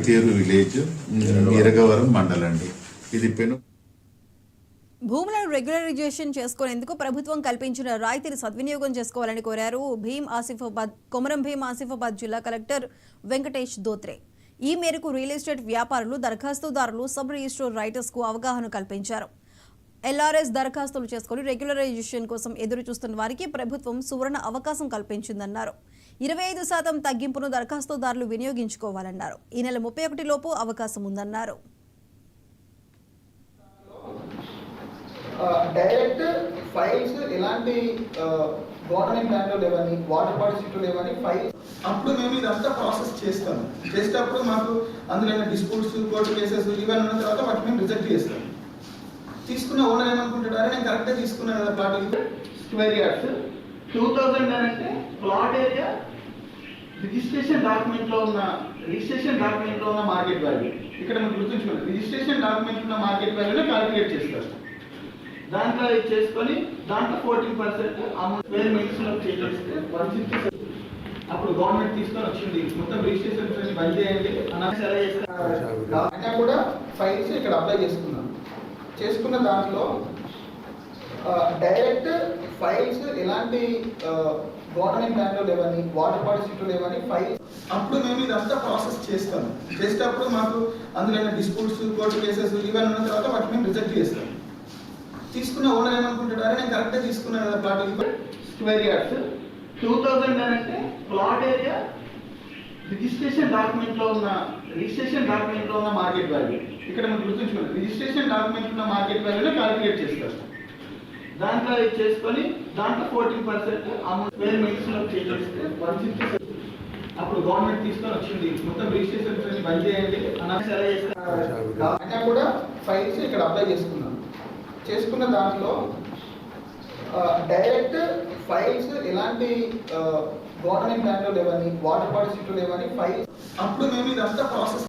అగతేరు village, Iragavaram మండలండి. ఇది పెను భూములను రెగ్యులరైజేషన్ చేసుకునేందుకు ప్రభుత్వం కల్పించిన రాయితీని సద్వినియోగం చేసుకోవాలని కోరారు కొమరం భీం ఆసిఫాబాద్ జిల్లా కలెక్టర్ వెంకటేష్ దోత్రే. ఈ మేరకు రియల్ ఎస్టేట్ వ్యాపారులు, దరఖాస్తుదారులు, సబ్ రిజిస్టర్ రైటర్స్ కు అవగాహన కల్పించారు. ఎల్ఆర్ఎస్ దరఖాస్తులు చేసుకుని రెగ్యులరైజేషన్ కోసం ఎదురు చూస్తున్న వారికి ప్రభుత్వం సువర్ణ అవకాశం కల్పించిందన్నారు. 25% తగ్గింపును దరఖాస్తుదారులు వినియోగించుకోవాలన్నారు. ఈ నెల 31 లోపు అవకాశం ఉందన్నారు. డైరెక్ట్ ఫైల్స్ ఎలాంటి గవర్నమెంట్ ల్యాండ్లో లేవని, వాటర్ బాడీ సీట్లు లేవని ఫైల్స్ అప్పుడు మేము ఇదంతా ప్రాసెస్ చేస్తాము. చేసేటప్పుడు మాకు అందులో డిస్ప్యూట్స్, కోర్టు కేసెస్ ఇవన్నీ ఉన్న తర్వాత వాటిని మేము రిజెక్ట్ చేస్తాం. తీసుకున్న ఓనర్ ఏమనుకుంటాడు, నేను కరెక్ట్గా తీసుకున్నాను కదా ప్లాట్, స్క్వేర్ యార్డ్స్ 2000 అంటే ప్లాట్ ఏరియా రిజిస్ట్రేషన్ డాక్యుమెంట్లో ఉన్న మార్కెట్ వాల్యూ. ఇక్కడ మనం గుర్తుంచుకోండి, రిజిస్ట్రేషన్ డాక్యుమెంట్ ఉన్న మార్కెట్ వాల్యూని క్యాలిక్యులేట్ చేస్తారు. దాంట్లో చేసుకొని దాంట్లో 14% అమౌంట్ వేరే మెడిసిన్లో చేస్తే 150. అప్పుడు గవర్నమెంట్ తీసుకొని వచ్చింది మొత్తం రిజిస్ట్రేషన్ బంద్ చేయండి అయినా కూడా ఫైల్స్ ఇక్కడ అప్లై చేసుకున్న దాంట్లో డైరెక్ట్ ఫైల్స్ ఎలాంటి గవర్నమెంట్ ల్యాండ్లో లేవని, వాటర్ బాడీ సీట్లు లేవని ఫైల్స్ అప్పుడు మేము ఇదంతా ప్రాసెస్ చేస్తాము. చేసేటప్పుడు మాకు అందులో డిస్ప్యూట్స్, కోర్టు కేసెస్ ఇవన్నీ ఉన్న తర్వాత వాటిని మేము రిజెక్ట్ చేస్తాం. తీసుకున్న ఓనర్ ఏమనుకుంటాడు, నేను కరెక్ట్గా తీసుకున్నాను కదా ప్లాట్, స్క్వేర్ యార్డ్స్ 2000 అంటే ప్లాట్ ఏరియా రిజిస్ట్రేషన్ డాక్యుమెంట్లో ఉన్న మార్కెట్ వాల్యూ. ఇక్కడ మనం గుర్తుంచుకోండి, రిజిస్ట్రేషన్ డాక్యుమెంట్ ఉన్న మార్కెట్ వాల్యూని క్యాలిక్యులేట్ చేస్తారు. దాంట్లో చేసుకొని దాంట్లో 14% అమౌంట్ వేరే మెడిసిన్లో చేస్తే 150. అప్పుడు గవర్నమెంట్ తీసుకొని వచ్చింది మొత్తం రిజిస్ట్రేషన్ బంద్ చేయండి అయినా కూడా ఫైల్స్ ఇక్కడ అప్లై చేసుకున్న దాంట్లో డైరెక్ట్ ఫైల్స్ ఎలాంటి గవర్నమెంట్ ల్యాండ్లో లేవని, వాటర్ బాడీ సీట్లు లేవని ఫైల్స్ అప్పుడు మేము ఇదంతా ప్రాసెస్